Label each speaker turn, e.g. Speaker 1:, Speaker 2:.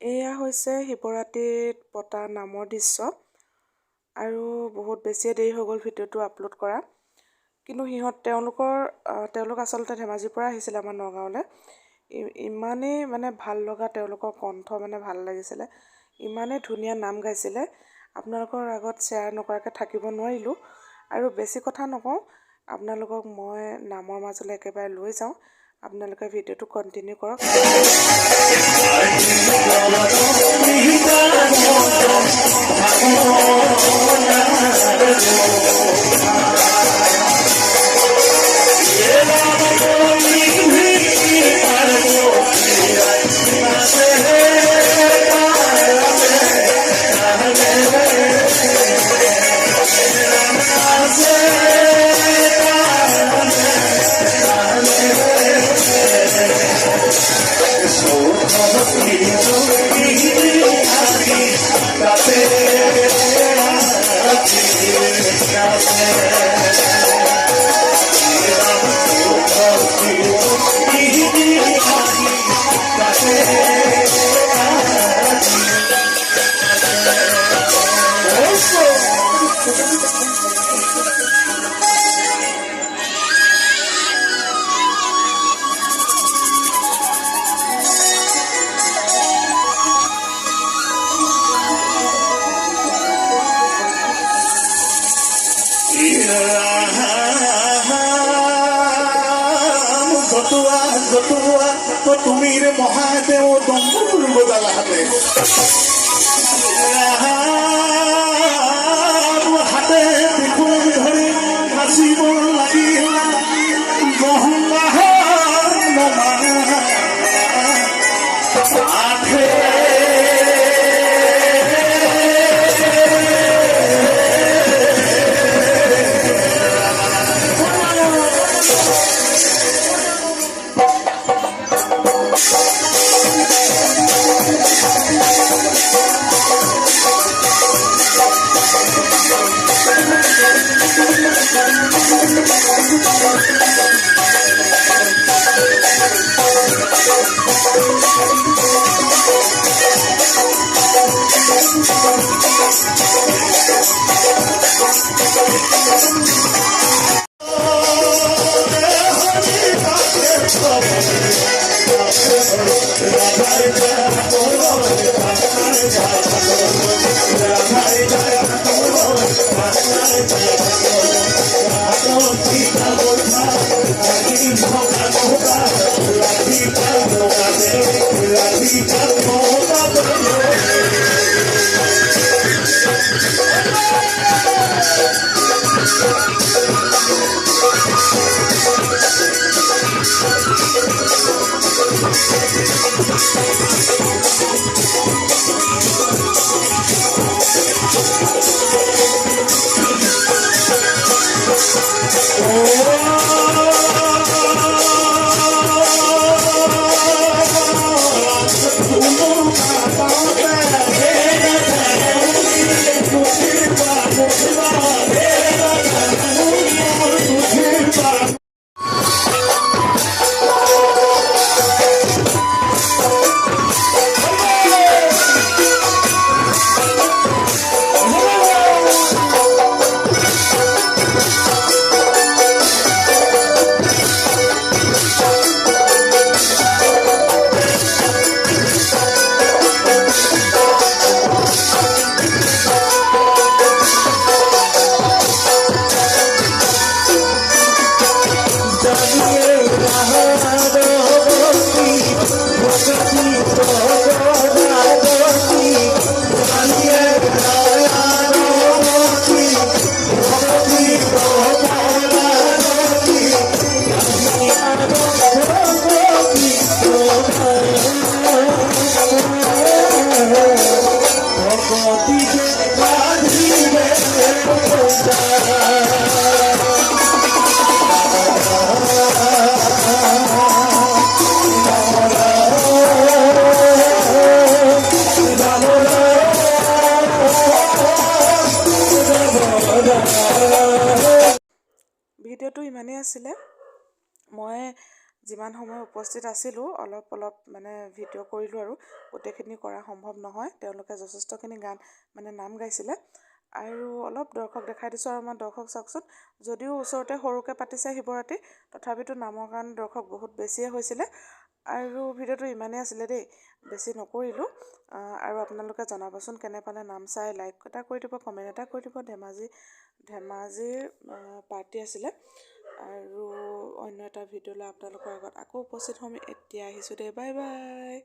Speaker 1: এয়া হৈছে শিৱৰাত্ৰিত পতা নামৰ দৃশ্য আৰু বহুত বেছিয়ে দেৰি হৈ গ'ল ভিডিঅ'টো আপলোড কৰা। কিন্তু তেওঁলোক আচলতে ধেমাজিৰ পৰা আহিছিলে আমাৰ নগাঁৱলৈ। ইমানেই মানে ভাল লগা, তেওঁলোকৰ কণ্ঠ মানে ভাল লাগিছিলে, ইমানেই ধুনীয়া নাম গাইছিলে, আপোনালোকৰ আগত শ্বেয়াৰ নকৰাকৈ থাকিব নোৱাৰিলোঁ। আৰু বেছি কথা নকওঁ, আপোনালোকক মই নামৰ মাজলৈ একেবাৰে লৈ যাওঁ। আপোনালোকে ভিডিঅ'টো কণ্টিনিউ কৰক।
Speaker 2: তুমির মহাদেও দম্বুল বদলা হাতে হাতে দেখুন ধরে নাচিব লাগিল গহনা আঠে
Speaker 1: ভিডিঅ'টো ইমানেই আছিলে। মই যিমান সময় উপস্থিত আছিলোঁ অলপ মানে ভিডিঅ' কৰিলোঁ আৰু গোটেইখিনি কৰা সম্ভৱ নহয়। তেওঁলোকে যথেষ্টখিনি গান মানে নাম গাইছিলে আৰু অলপ দৰ্শক দেখাই দিছোঁ আৰু আমাৰ দৰ্শক চাওকচোন, যদিও ওচৰতে সৰুকৈ পাতিছে শিৱৰাত্ৰি, তথাপিতো নামৰ কাৰণে দৰ্শক বহুত বেছিয়ে হৈছিলে। আৰু ভিডিঅ'টো ইমানেই আছিলে দেই, বেছি নকৰিলোঁ। আৰু আপোনালোকে জনাবচোন কেনে পালে নাম চাই, লাইক এটা কৰি দিব, কমেণ্ট এটা কৰি দিব। ধেমাজিৰ পাৰ্টি আছিলে। আৰু অন্য এটা ভিডিঅ' লৈ আপোনালোকৰ আগত আকৌ উপস্থিত হ'ম। এতিয়া আহিছোঁ দেই, বাই বাই।